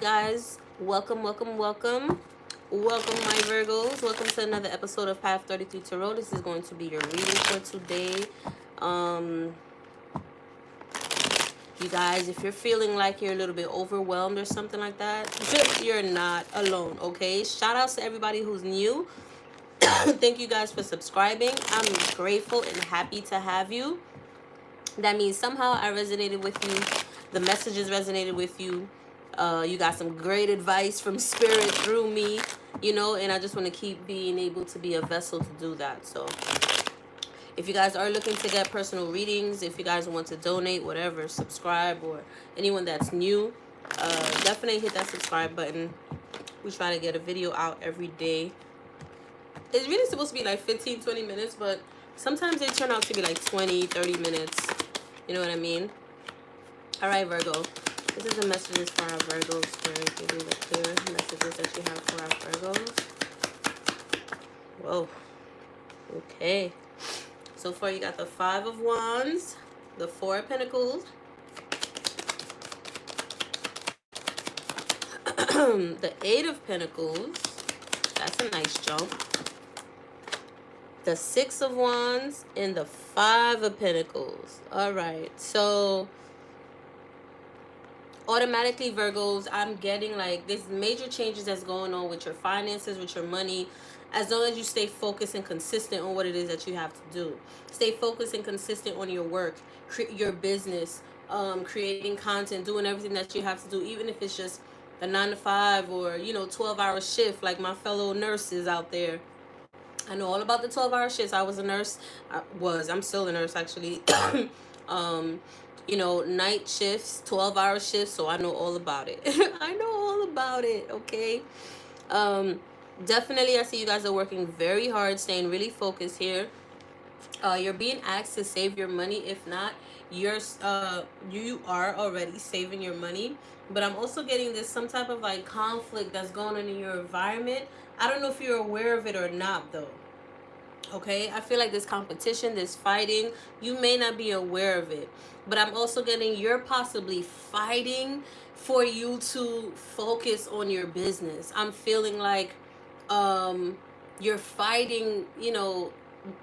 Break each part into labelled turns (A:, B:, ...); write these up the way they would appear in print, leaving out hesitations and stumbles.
A: guys, welcome, welcome, welcome. Welcome, my Virgos. Welcome to another episode of Path 33 Tarot. This is going to be your reading for today. Um, you guys, if you're feeling like you're a little bit overwhelmed or something like that, you're not alone, okay? Shout outs to everybody who's new. Thank you guys for subscribing. I'm grateful and happy to have you. That means somehow I resonated with you. The messages resonated with you. You got some great advice from spirit through me, and I just want to keep being able to be a vessel to do that. So if you guys are looking to get personal readings, if you guys want to donate, whatever, subscribe, or anyone that's new, definitely hit that subscribe button. We try to get a video out every day. It's really supposed to be like 15-20 minutes, but sometimes they turn out to be like 20-30 minutes. You know what I mean? All right, Virgo. This is the messages for our Virgos. For give you the clear messages that you have for our Virgos. Whoa. Okay. So far, you got the 5 of Wands, the 4 of Pentacles, the 8 of Pentacles. That's a nice jump. The 6 of Wands and the 5 of Pentacles. All right. So automatically, Virgos, I'm getting like there's major changes that's going on with your finances, with your money, as long as you stay focused and consistent on what it is that you have to do. Stay focused and consistent on your work, your business, creating content, doing everything that you have to do, even if it's just a 9 to 5 or 12-hour shift, like my fellow nurses out there. I know all about the 12-hour shifts. I was a nurse. I'm still a nurse, actually. Night shifts, 12-hour shifts, so I know all about it. I know all about it, okay? Definitely, I see you guys are working very hard, staying really focused here. You're being asked to save your money. If not, you are already saving your money. But I'm also getting this some type of like conflict that's going on in your environment. I don't know if you're aware of it or not, though. Okay, I feel like this competition, this fighting, you may not be aware of it, but I'm also getting you're possibly fighting for you to focus on your business. I'm feeling like you're fighting,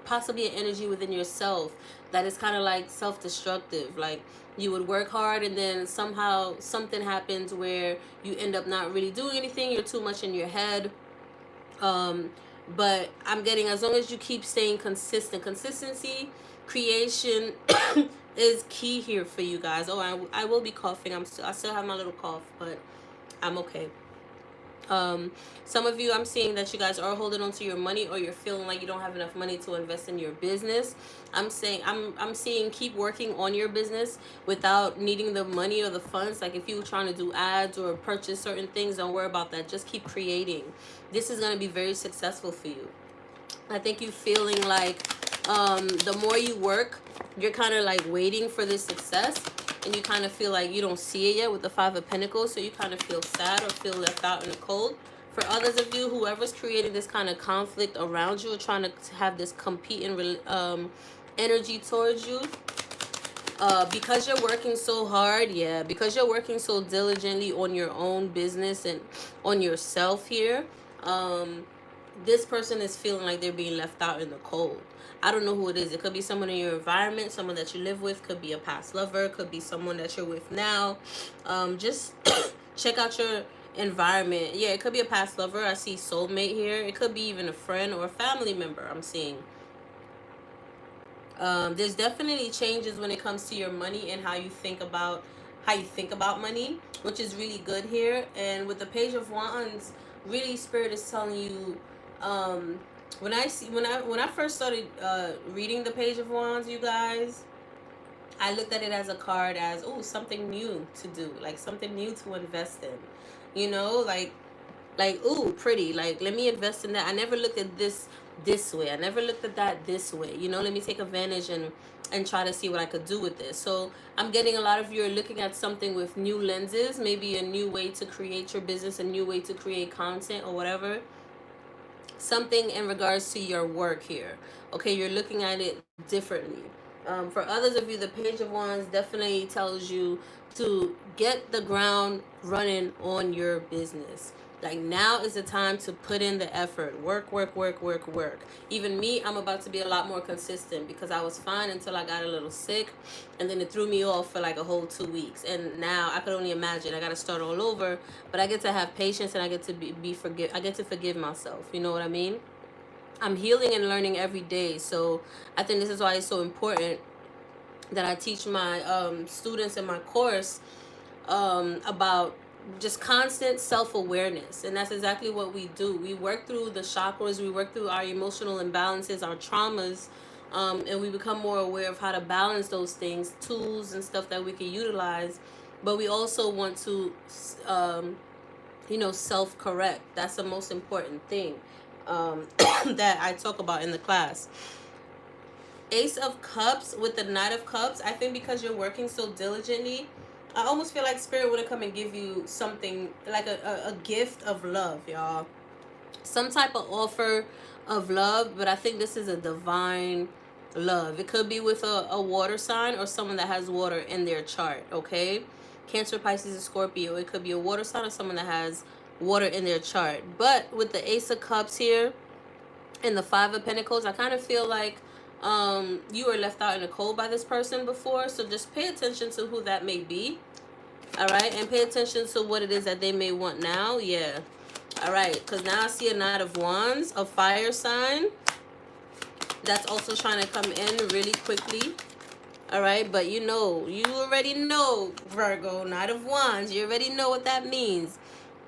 A: possibly an energy within yourself that is kind of like self-destructive. Like you would work hard and then somehow something happens where you end up not really doing anything. You're too much in your head. But I'm getting, as long as you keep staying consistent, consistency, creation is key here for you guys. Oh, I will be coughing. I still have my little cough, but I'm okay. Some of you, I'm seeing that you guys are holding on to your money, or you're feeling like you don't have enough money to invest in your business. I'm seeing keep working on your business without needing the money or the funds. Like if you were trying to do ads or purchase certain things, don't worry about that. Just keep creating. This is going to be very successful for you. I think you feeling like the more you work, you're kind of like waiting for this success, and you kind of feel like you don't see it yet with the 5 of Pentacles, so you kind of feel sad or feel left out in the cold. For others of you, whoever's creating this kind of conflict around you, trying to have this competing energy towards you, because you're working so hard, because you're working so diligently on your own business and on yourself here, this person is feeling like they're being left out in the cold. I don't know who it is. It could be someone in your environment, someone that you live with, could be a past lover, could be someone that you're with now. Just check out your environment. Yeah, it could be a past lover. I see soulmate here. It could be even a friend or a family member, I'm seeing. There's definitely changes when it comes to your money and how you think about money, which is really good here. And with the Page of Wands, really Spirit is telling you, when I first started reading the Page of Wands, you guys, I looked at it as a card as, oh, something new to do, like something new to invest in, like ooh, pretty, like let me invest in that. I never looked at this way. I never looked at that this way. Let me take advantage and try to see what I could do with this. So I'm getting a lot of you are looking at something with new lenses, maybe a new way to create your business, a new way to create content or whatever. Something in regards to your work here. Okay, you're looking at it differently. For others of you, the Page of Wands definitely tells you to get the ground running on your business. Like, now is the time to put in the effort. Work, work, work, work, work. Even me, I'm about to be a lot more consistent because I was fine until I got a little sick, and then it threw me off for like a whole 2 weeks. And now I could only imagine I got to start all over. But I get to have patience, and I get to I get to forgive myself. You know what I mean? I'm healing and learning every day. So I think this is why it's so important that I teach my students in my course about just constant self-awareness. And that's exactly what we do. We work through the chakras, we work through our emotional imbalances, our traumas, and we become more aware of how to balance those things, tools and stuff that we can utilize. But we also want to self-correct. That's the most important thing that I talk about in the class. Ace of Cups with the Knight of Cups. I think because you're working so diligently, I almost feel like Spirit would have come and give you something like a gift of love, y'all. Some type of offer of love, but I think this is a divine love. It could be with a water sign or someone that has water in their chart, okay? Cancer, Pisces, and Scorpio. It could be a water sign or someone that has water in their chart. But with the Ace of Cups here and the Five of Pentacles, I kind of feel like you were left out in the cold by this person before. So just pay attention to who that may be. All right, and pay attention to what it is that they may want now. Yeah. All right, because now I see a Knight of Wands, a fire sign that's also trying to come in really quickly. All right, but you already know, Virgo, Knight of Wands, you already know what that means.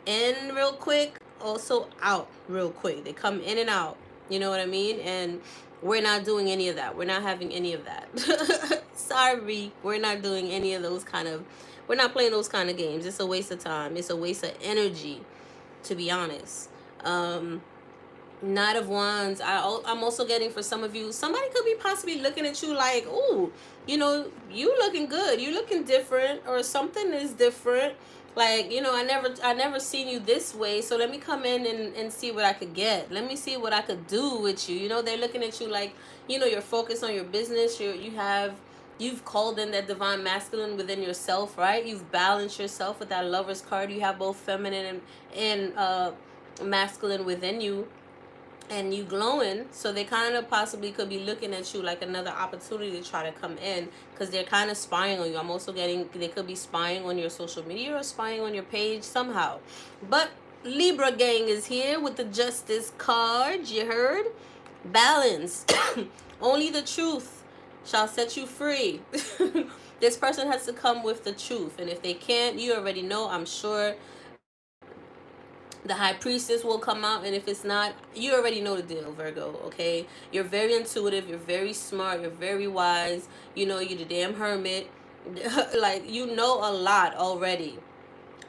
A: In real quick, also out real quick. They come in and out, you know what I mean? And we're not doing any of that. We're not having any of that. Sorry, we're not doing any of those we're not playing those kind of games. It's a waste of time. It's a waste of energy, to be honest. Knight of Wands, I'm also getting, for some of you, somebody could be possibly looking at you like, ooh, you looking good, you looking different, or something is different. Like, I never seen you this way, so let me come in and see what I could get. Let me see what I could do with you. They're looking at you like, you're focused on your business. You've called in that divine masculine within yourself, right? You've balanced yourself with that Lover's card. You have both feminine and masculine within you, and you glowing. So they kind of possibly could be looking at you like another opportunity to try to come in, because they're kind of spying on you. I'm also getting, they could be spying on your social media or spying on your page somehow. But Libra gang is here with the Justice card. You heard? Balance. Only the truth shall set you free. This person has to come with the truth, and if they can't, you already know, I'm sure the High Priestess will come out, and if it's not, you already know the deal, Virgo, okay? You're very intuitive, you're very smart, you're very wise, you're the damn hermit. Like, you know a lot already.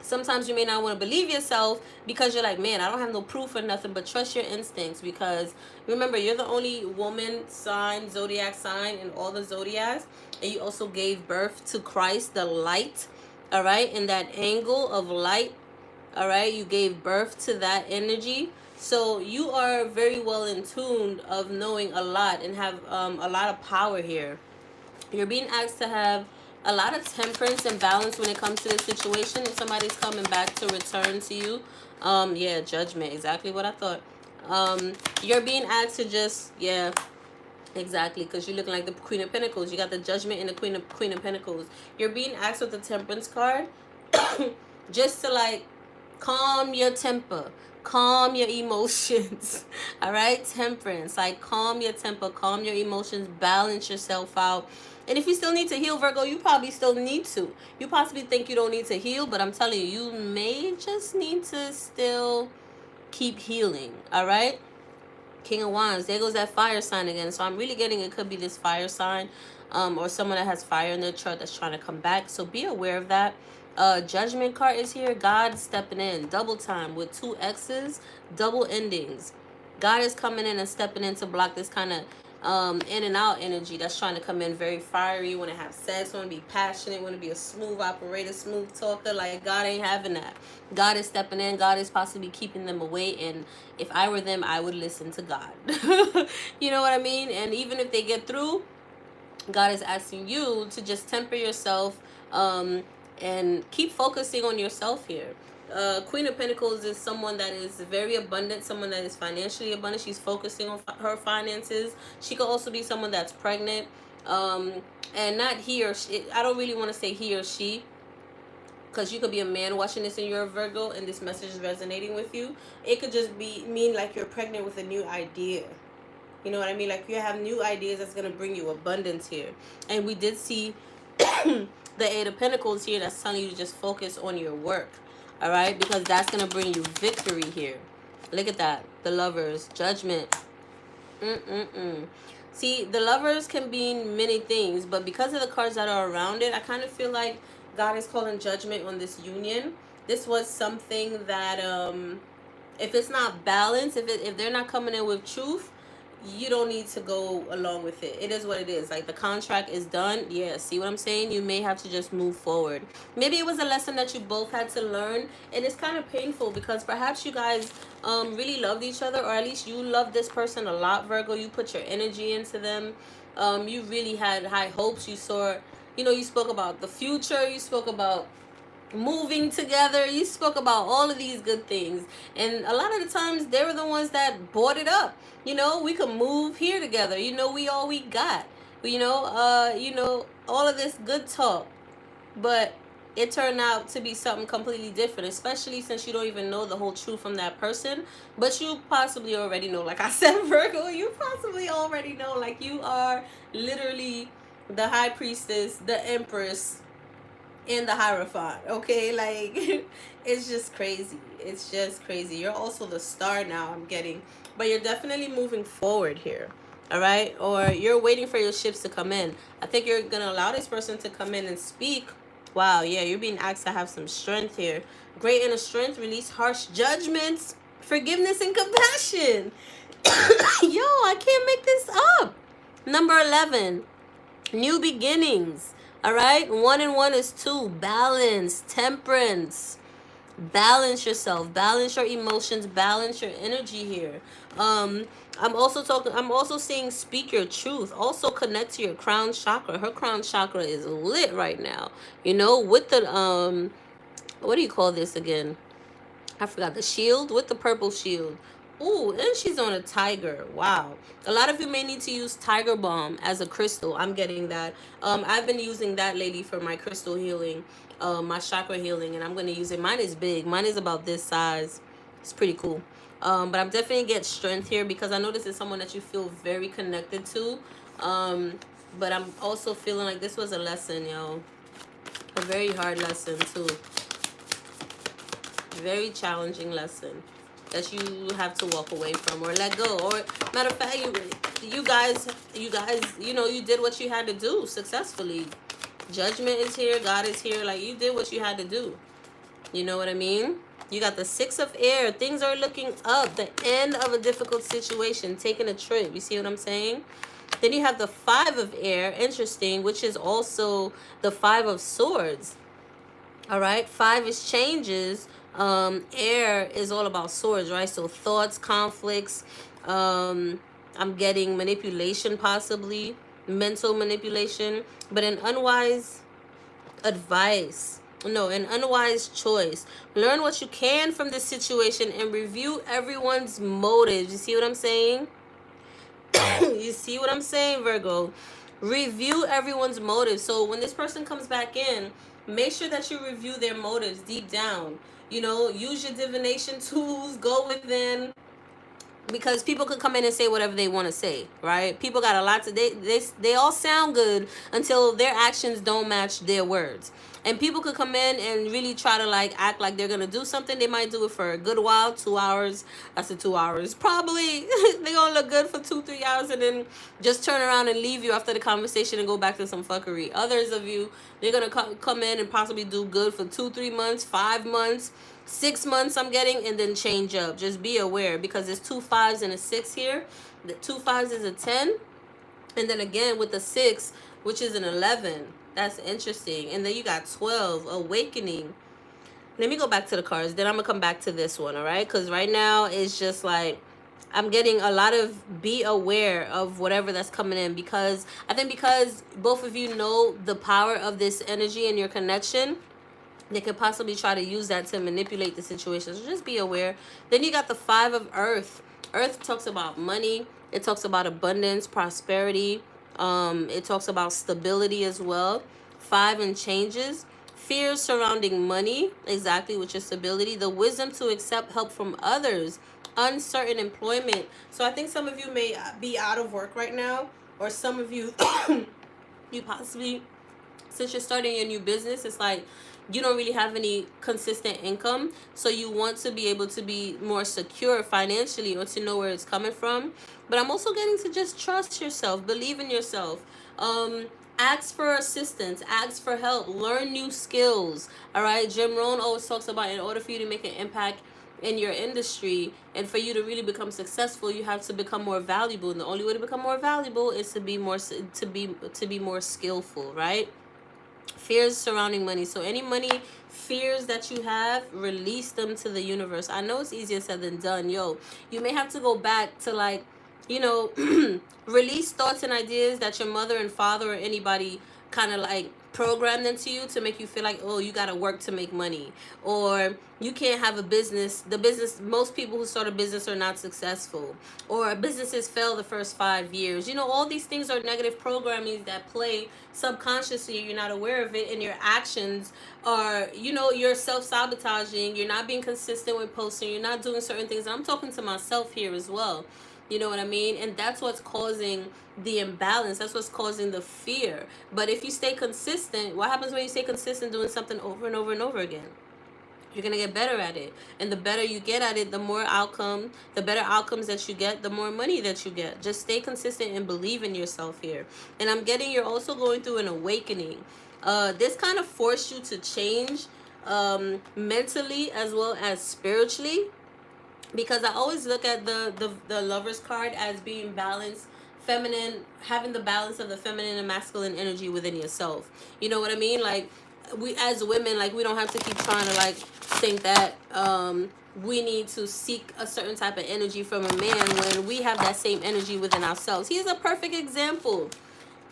A: Sometimes you may not want to believe yourself because you're like, man, I don't have no proof or nothing, but trust your instincts, because remember, you're the only woman sign, zodiac sign in all the zodiacs, and you also gave birth to Christ, the light, all right? In that angle of light, all right, you gave birth to that energy. So you are very well in tune of knowing a lot and have a lot of power here. You're being asked to have a lot of temperance and balance when it comes to this situation. If somebody's coming back to return to you, yeah, judgment, exactly what I thought. You're being asked to just, yeah, exactly, because you're looking like the Queen of Pentacles. You got the Judgment and the Queen of Pentacles. You're being asked with the Temperance card just to like calm your temper, calm your emotions. All right, Temperance, like calm your temper, calm your emotions, balance yourself out. And if you still need to heal, Virgo, you probably still need to. You possibly think you don't need to heal, but I'm telling you, you may just need to still keep healing. All right, King of Wands, there goes that fire sign again. So I'm really getting, it could be this fire sign, or someone that has fire in their chart that's trying to come back. So be aware of that. Judgment card is here. God stepping in, double time with 2 X's, double endings. God is coming in and stepping in to block this kind of in and out energy that's trying to come in very fiery. You want to have sex, want to be passionate, want to be a smooth operator, smooth talker. Like, God ain't having that. God is stepping in. God is possibly keeping them away. And if I were them, I would listen to God. You know what I mean? And even if they get through, God is asking you to just temper yourself, and keep focusing on yourself here. Queen of Pentacles is someone that is very abundant, someone that is financially abundant. She's focusing on her finances. She could also be someone that's pregnant, um, and not he or she. I don't really want to say he or she, because you could be a man watching this and you're a Virgo and this message is resonating with you. It could just be mean like you're pregnant with a new idea. You know what I mean? Like you have new ideas that's going to bring you abundance here. And we did see the Eight of Pentacles here that's telling you to just focus on your work. All right? Because that's going to bring you victory here. Look at that. The Lovers. Judgment. See, the Lovers can mean many things, but because of the cards that are around it, I kind of feel like God is calling judgment on this union. This was something that, if it's not balanced, if they're not coming in with truth, you don't need to go along with it. It is what it is. Like the contract is done. Yeah, see what I'm saying? You may have to just move forward. Maybe it was a lesson that you both had to learn, and it's kind of painful because perhaps you guys really loved each other, or at least you love this person a lot, Virgo. You put your energy into them. You really had high hopes. You saw, you spoke about the future. You spoke about moving together. You spoke about all of these good things, and a lot of the times they were the ones that brought it up. We could move here together. We all we got. All of this good talk, but it turned out to be something completely different, especially since you don't even know the whole truth from that person. But you possibly already know, like I said, Virgo, you possibly already know, like you are literally the high priestess, the empress, in the Hierophant, okay? Like, it's just crazy. It's just crazy. You're also the star now, I'm getting. But you're definitely moving forward here, all right? Or you're waiting for your ships to come in. I think you're going to allow this person to come in and speak. Wow, yeah, you're being asked to have some strength here. Great inner strength, release harsh judgments, forgiveness, and compassion. Yo, I can't make this up. Number 11, new beginnings. All right, 1 and 1 is 2. Balance, temperance. Balance yourself, balance your emotions, balance your energy here. I'm also seeing speak your truth. Also connect to your crown chakra. Her crown chakra is lit right now. With the what do you call this again? I forgot, the shield, with the purple shield. Ooh, and she's on a tiger. Wow. A lot of you may need to use tiger balm as a crystal. I'm getting that. I've been using that lately for my crystal healing, my chakra healing, and I'm going to use it. Mine is big. Mine is about this size. It's pretty cool. But I'm definitely getting strength here because I know this is someone that you feel very connected to. But I'm also feeling like this was a lesson, yo. A very hard lesson, too. Very challenging lesson that you have to walk away from or let go. Or matter of fact, you guys, you did what you had to do successfully. Judgment is here. God is here. Like, you did what you had to do. You know what I mean? You got the 6 of air. Things are looking up. The end of a difficult situation. Taking a trip. You see what I'm saying? Then you have the 5 of air. Interesting. Which is also the 5 of swords. All right. 5 is changes. Air is all about swords, right? So thoughts, conflicts, I'm getting manipulation, possibly mental manipulation, but an unwise choice. Learn what you can from this situation and review everyone's motives. You see what I'm saying? You see what I'm saying, Virgo? Review everyone's motives. So when this person comes back in, make sure that you review their motives deep down. Use your divination tools, go within, because people could come in and say whatever they want to say, right? People got a lot to, they all sound good until their actions don't match their words. And people could come in and really try to act like they're going to do something. They might do it for a good while, 2 hours. I said 2 hours. Probably they're going to look good for 2-3 hours and then just turn around and leave you after the conversation and go back to some fuckery. Others of you, they're going to come in and possibly do good for 2-3 months, 5 months, 6 months, I'm getting, and then change up. Just be aware, because there's 2 5s and a 6 here. The 2 5s is a 10. And then again with the 6, which is an 11. That's interesting. And then you got 12, awakening. Let me go back to the cards. Then I'm going to come back to this one, all right? Because right now it's just like, I'm getting a lot of be aware of whatever that's coming in, because I think because both of you know the power of this energy and your connection, they could possibly try to use that to manipulate the situation. So just be aware. Then you got the Five of Earth. Earth talks about money. It talks about abundance, prosperity. It talks about stability as well. Five and changes. Fears surrounding money, exactly, with your stability. The wisdom to accept help from others. Uncertain employment. So I think some of you may be out of work right now, or some of you, you possibly, since you're starting your new business, it's like you don't really have any consistent income, so you want to be able to be more secure financially, or to know where it's coming from. But I'm also getting to just trust yourself, believe in yourself, ask for assistance, ask for help, learn new skills. All right, Jim Rohn always talks about, in order for you to make an impact in your industry and for you to really become successful, you have to become more valuable, and the only way to become more valuable is to be more skillful, right? Fears surrounding money. So any money fears that you have, release them to the universe. I know it's easier said than done. Yo, you may have to go back to, like, you know, release thoughts and ideas that your mother and father or anybody kind of like programmed into you to make you feel like, oh, you got to work to make money, or you can't have a business. The business, most people who start a business are not successful, or businesses fail the first 5 years. You know, all these things are negative programming that play subconsciously. You're not aware of it, and your actions are, you know, you're self-sabotaging. You're not being consistent with posting. You're not doing certain things. I'm talking to myself here as well. You know what I mean? And that's what's causing the imbalance. That's what's causing the fear. But if you stay consistent, what happens when you stay consistent doing something over and over and over again? You're going to get better at it. And the better you get at it, the better outcomes that you get, the more money that you get. Just stay consistent and believe in yourself here. And I'm getting, you're also going through an awakening. This kind of forced you to change mentally as well as spiritually. Because I always look at the Lover's card as being balanced, feminine, having the balance of the feminine and masculine energy within yourself. You know what I mean? Like, we as women, like, we don't have to keep trying to, like, think that we need to seek a certain type of energy from a man when we have that same energy within ourselves. He's a perfect example.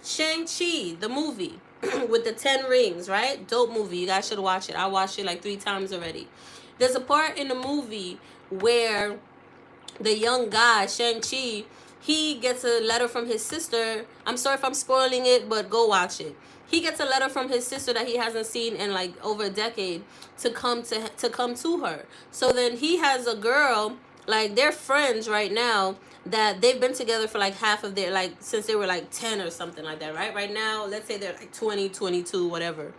A: Shang-Chi, the movie with the 10 rings, right? Dope movie. You guys should watch it. I watched it like 3 times already. There's a part in the movie where the young guy, Shang-Chi, he gets a letter from his sister. I'm sorry if I'm spoiling it, but go watch it. He gets a letter from his sister that he hasn't seen in like over a decade to come to her. So then he has a girl, like, they're friends right now, that they've been together for like half of their, like, since they were like 10 or something like that, right? Right now, let's say they're like 20, 22, whatever.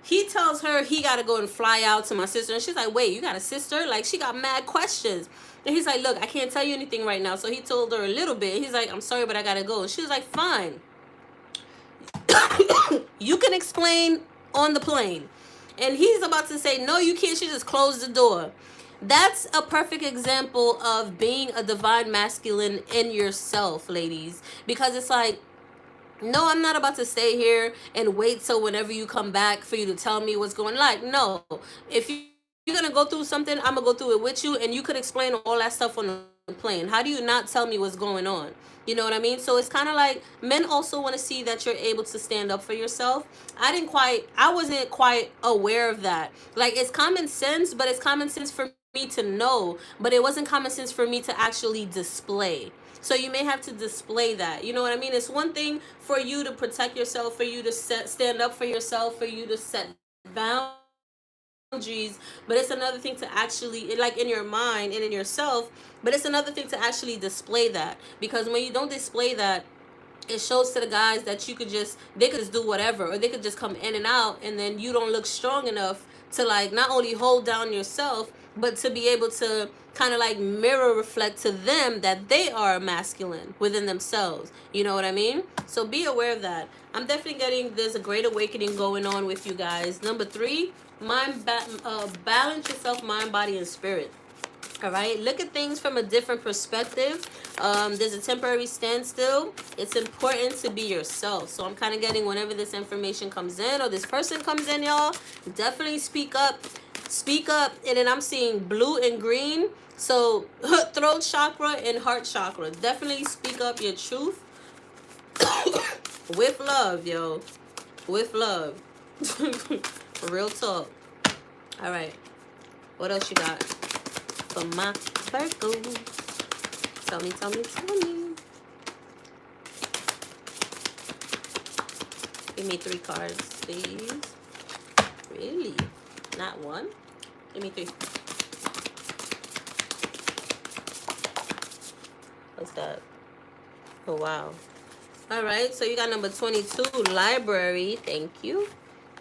A: He tells her he got to go and fly out to my sister. And she's like, wait, you got a sister? Like, she got mad questions. And he's like, look, I can't tell you anything right now. So he told her a little bit. He's like, I'm sorry, but I got to go. And she was like, fine. You can explain on the plane. And he's about to say, no, you can't. She just closed the door. That's a perfect example of being a divine masculine in yourself, ladies. Because it's like, no, I'm not about to stay here and wait till whenever you come back for you to tell me what's going on. Like, no. If you're going to go through something, I'm going to go through it with you, and you could explain all that stuff on the plane. How do you not tell me what's going on? You know what I mean? So it's kind of like men also want to see that you're able to stand up for yourself. I wasn't quite aware of that. Like, it's common sense, but it's common sense for me to know, but it wasn't common sense for me to actually display. So you may have to display that. You know what I mean? It's one thing for you to protect yourself, for you to stand up for yourself, for you to set boundaries, but it's another thing to actually, like, in your mind and in yourself, but it's another thing to actually display that. Because when you don't display that, it shows to the guys that they could just do whatever, or they could just come in and out, and then you don't look strong enough to, like, not only hold down yourself, but to be able to kind of like mirror reflect to them that they are masculine within themselves. You know what I mean? So be aware of that. I'm definitely getting, there's a great awakening going on with you guys. Number 3, balance yourself, mind, body, and spirit. All right, look at things from a different perspective. There's a temporary standstill. It's important to be yourself. So I'm kind of getting, whenever this information comes in or this person comes in, y'all, definitely speak up. Speak up. And then I'm seeing blue and green. So throat chakra and heart chakra. Definitely speak up your truth with love, yo. With love. Real talk. All right. What else you got for my Virgos? Tell me, tell me, tell me. Give me 3 cards, please. Really? Not one? Give me 3. What's that? Oh, wow. All right, so you got number 22, library. Thank you.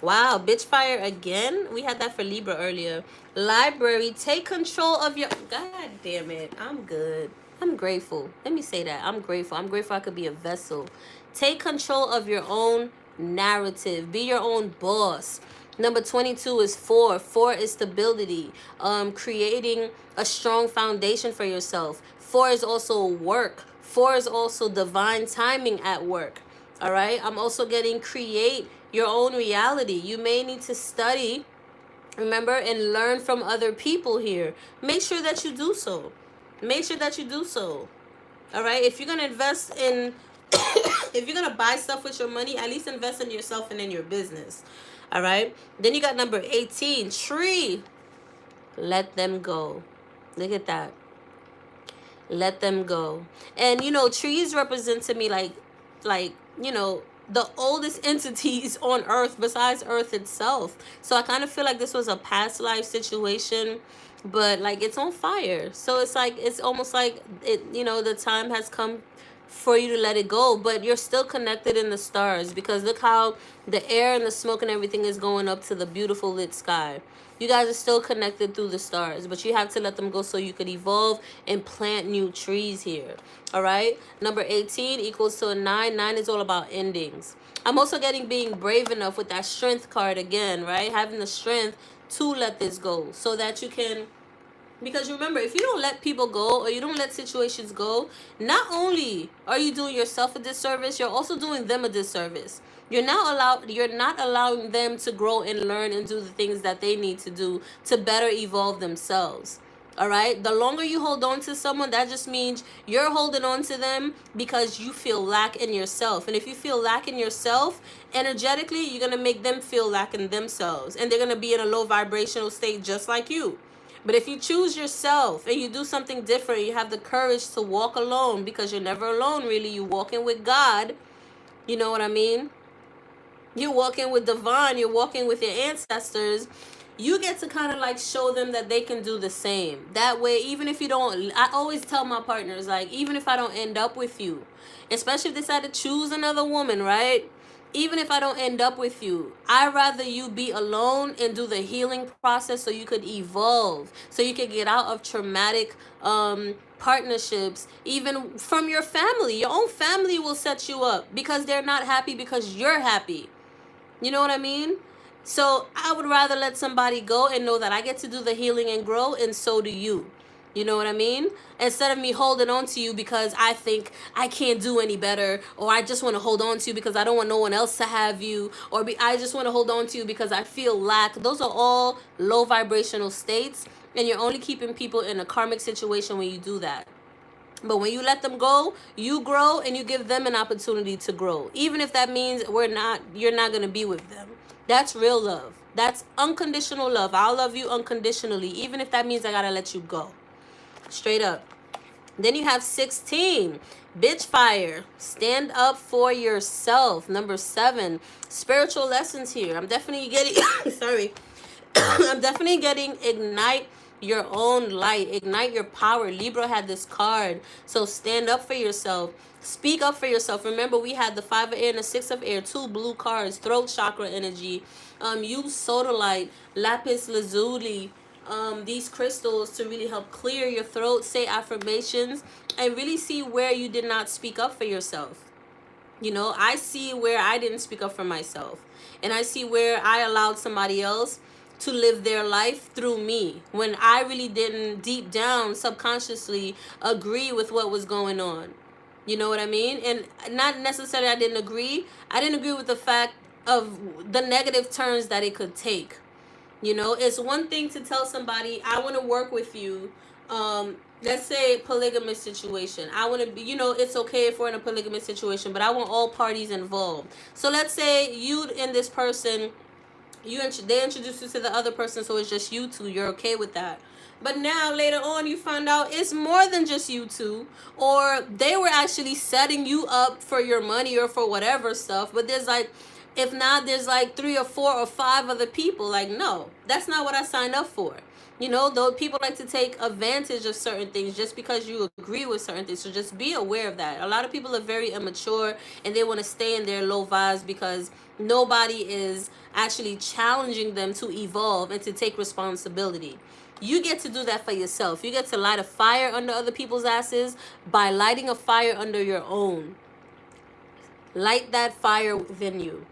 A: Wow, bitch fire again. We had that for Libra earlier. Library, take control of your... God damn it. I'm good. I'm grateful. Let me say that. I'm grateful. I'm grateful I could be a vessel. Take control of your own narrative. Be your own boss. Number 22 is 4. 4 is stability. Creating a strong foundation for yourself. 4 is also work. 4 is also divine timing at work. All right. I'm also getting create your own reality. You may need to study, remember, and learn from other people here. Make sure that you do so. Make sure that you do so. All right. If you're going to invest in, if you're going to buy stuff with your money, at least invest in yourself and in your business. All right. Then you got number 18, tree. Let them go. Look at that. Let them go. And, you know, trees represent to me like, you know, the oldest entities on earth besides earth itself. So I kind of feel like this was a past life situation, but like it's on fire. So it's like, it's almost like it, you know, the time has come for you to let it go, but you're still connected in the stars, because look how the air and the smoke and everything is going up to the beautiful lit sky. You guys are still connected through the stars, but you have to let them go so you could evolve and plant new trees here. All right. Number 18 equals to a 9. 9 is all about endings. I'm also getting being brave enough with that strength card again, right? Having the strength to let this go so that you can, because remember, if you don't let people go or you don't let situations go, not only are you doing yourself a disservice, you're also doing them a disservice. You're not allowing them to grow and learn and do the things that they need to do to better evolve themselves. All right. The longer you hold on to someone, that just means you're holding on to them because you feel lack in yourself. And if you feel lack in yourself, energetically, you're going to make them feel lack in themselves. And they're going to be in a low vibrational state just like you. But if you choose yourself and you do something different, you have the courage to walk alone, because you're never alone, really. You're walking with God. You know what I mean? You're walking with divine. You're walking with your ancestors. You get to kind of like show them that they can do the same. That way, even if you don't, I always tell my partners, like, even if I don't end up with you, especially if they decide to choose another woman, right? Even if I don't end up with you, I'd rather you be alone and do the healing process so you could evolve, so you could get out of traumatic partnerships, even from your family. Your own family will set you up because they're not happy because you're happy. You know what I mean? So I would rather let somebody go and know that I get to do the healing and grow, and so do you. You know what I mean? Instead of me holding on to you because I think I can't do any better, or I just want to hold on to you because I don't want no one else to have you, or I just want to hold on to you because I feel lack. Those are all low vibrational states, and you're only keeping people in a karmic situation when you do that. But when you let them go, you grow and you give them an opportunity to grow. Even if that means you're not going to be with them. That's real love. That's unconditional love. I'll love you unconditionally, even if that means I got to let you go. Straight up. Then you have 16. Bitch fire. Stand up for yourself. Number 7. Spiritual lessons here. I'm definitely getting... sorry. I'm definitely getting ignite your own light. Ignite your power. Libra had this card. So stand up for yourself. Speak up for yourself. Remember, we had the 5 of air and the 6 of air. 2 blue cards. Throat chakra energy. Use sodalite, lapis lazuli, these crystals to really help clear your throat. Say affirmations and really see where you did not speak up for yourself. You know, I see where I didn't speak up for myself, and I see where I allowed somebody else to live their life through me when I really didn't deep down subconsciously agree with what was going on. You know what I mean? And not necessarily I didn't agree with the fact of the negative turns that it could take. You know, it's one thing to tell somebody, I want to work with you. Let's say polygamous situation. I want to be, you know, it's okay if we're in a polygamous situation, but I want all parties involved. So let's say you and this person, they introduce you to the other person, so it's just you two. You're okay with that. But now later on, you find out it's more than just you two, or they were actually setting you up for your money or for whatever stuff. But there's like, if not, there's like 3 or 4 or 5 other people. Like, no, that's not what I signed up for. You know, though people like to take advantage of certain things just because you agree with certain things. So just be aware of that. A lot of people are very immature and they want to stay in their low vibes because nobody is actually challenging them to evolve and to take responsibility. You get to do that for yourself. You get to light a fire under other people's asses by lighting a fire under your own. Light that fire within you.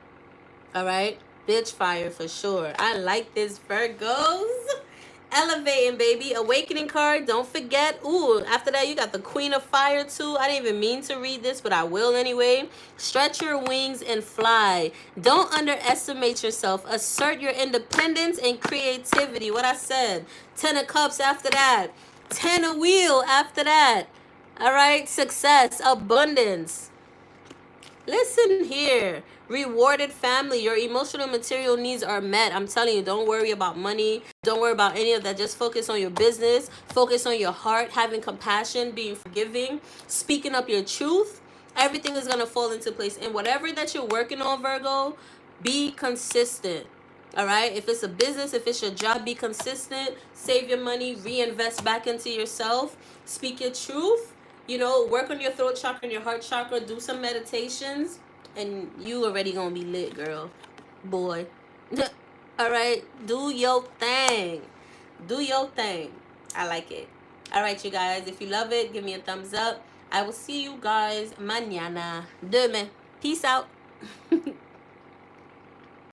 A: All right? Bitch fire for sure. I like this, Virgos. Elevating, baby. Awakening card. Don't forget. Ooh, after that, you got the Queen of Fire, too. I didn't even mean to read this, but I will anyway. Stretch your wings and fly. Don't underestimate yourself. Assert your independence and creativity. What I said. 10 of Cups after that. 10 of Wheel after that. All right? Success. Abundance. Listen here. Rewarded family. Your emotional and material needs are met. I'm telling you, don't worry about money. Don't worry about any of that. Just focus on your business. Focus on your heart. Having compassion. Being forgiving. Speaking up your truth. Everything is going to fall into place. And whatever that you're working on, Virgo, be consistent. All right? If it's a business, if it's your job, be consistent. Save your money. Reinvest back into yourself. Speak your truth. You know, work on your throat chakra and your heart chakra. Do some meditations. And you already gonna be lit, girl. Boy. All right? Do your thing. Do your thing. I like it. All right, you guys. If you love it, give me a thumbs up. I will see you guys mañana. Demain. Peace out.